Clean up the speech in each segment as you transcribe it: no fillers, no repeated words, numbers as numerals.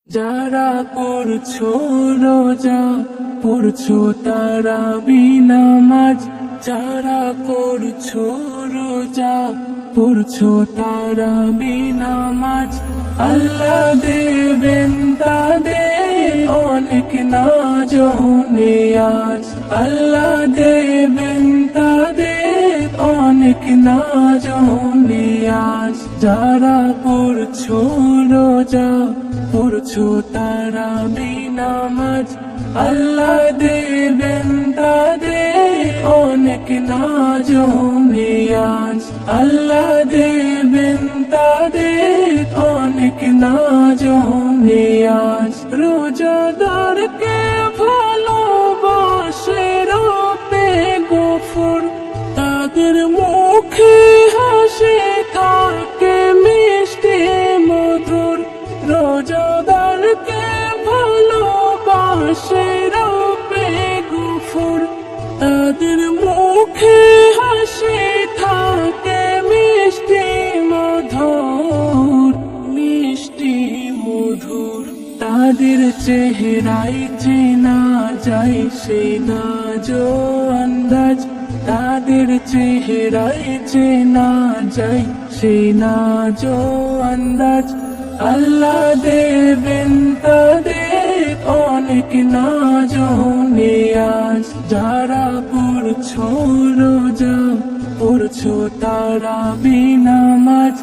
যারা করছো রোজা পড়ছো তারাবি নামাজ, যারা করছো রোজা পড়ছো তারাবি নামাজ, আল্লাহ দেবেন তাদের অনেক নাজ ও নিয়াজ, আল্লাহ দেবেন তাদের অনেক নাজ ও নিয়াজ। যারা পড়ছো রোজা পড়ছো তারাবি নামাজ, আল্লাহ দেবেন তাদের অনেক নাজ ও নিয়াজ, আল্লাহ দেবেন তাদের অনেক নাজ ও নিয়াজ। রোজাদারকে ভালোবাসে রবে গফুর, তাদের মুখে হাসি থাকে মিষ্টি মধুর। রোজাদারকে ভালোবাসে রবে গফুর, তাদের মুখে হাসি থাকে মিষ্টি মধুর, মিষ্টি মধুর। তাদের চেহারায় চেনা যায় সে নাজ ও আন্দাজ, তাদের চেহারায় চেনা যায় সে নাজ ও আন্দাজ, আল্লাহ দেবেন তাদের অনেক নাজ ও নিয়াজ। যারা পড়ছো রোজা পড়ছো তারাবি নামাজ,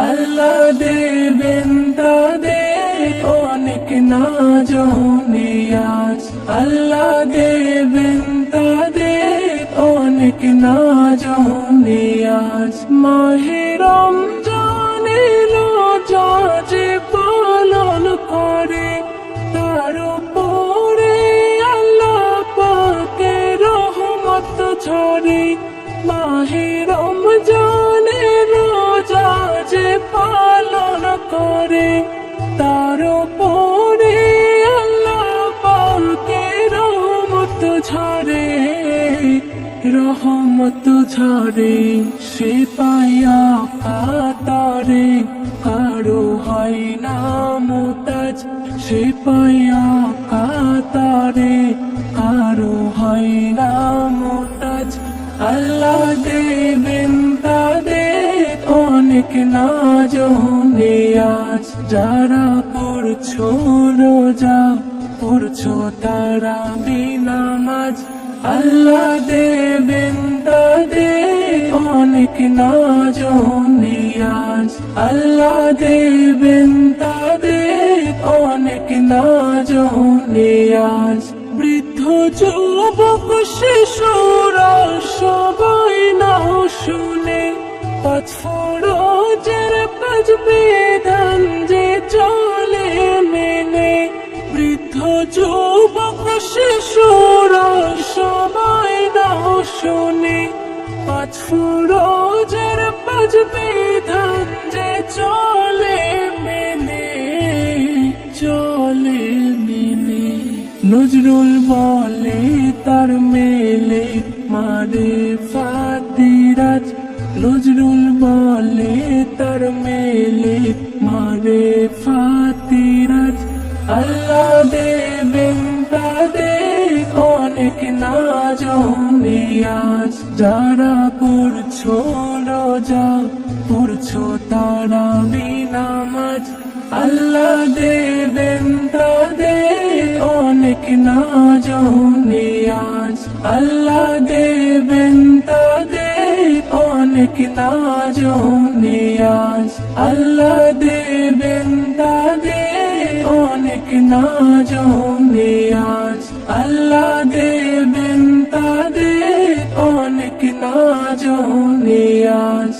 আল্লাহ দেবেন তাদের অনেক নাজ ও নিয়াজ, আল্লাহ দেবেন তাদের অনেক নাজ ও নিয়াজ। মাহে রমজান এলো যে পালন করে, তার উপরে আল্লাহ পাকের রহমত ঝরে। মাহে রমজানের রোজা যে পালন করে, তার উপরে আল্লাহ পাকের রহমত ঝরে, রহমত ঝরে। সে পায়া কাতারে কারো হয় না মুতাজ, সে পায়া কাতারে কারো হয় না মুতাজ, আল্লাহ দেবেন তাদের অনেক নাজ ও নিয়াজ। যারা পড়ছো রোজা পড়ছো তারাবি নামাজ, আল্লাহ দেবেন তাদের অনেক নাজ ও নিয়াজ, আল্লাহ দেবেন তাদের অনেক নাজ ও নিয়াজ। বৃদ্ধ যুবক শিশুরা সবাই নাও শুনে, পাঁচ ফরজের পাঁচ বিধান যে চলে মেনে। বৃদ্ধ যুবক শিশুরা সবাই নাও শুনে, পাঁচ ফরজের পাঁচ বিধান যে চলে মেনে, চলে মেনে। নজরুল বলে তার মেলে মারে ফাতিরাজ, নজরুল বলে তার মেলে মারে ফাতিরাজ, আল্লাহ দেবেন তাদের অনেক নাজ ও নিয়াজ। যারা পড়ছো রোজা পড়ছো তারাবি নামাজ, আল্লাহ দেবেন তাদের অনেক নাজ ও নিয়াজ, আল্লাহ দেবেন তাদের অনেক নাজ ও নিয়াজ, আল্লাহ দেবেন তাদের অনেক নাজ ও নিয়াজ, আল্লাহ দেবেন তাদের অনেক নাজ ও নিয়াজ।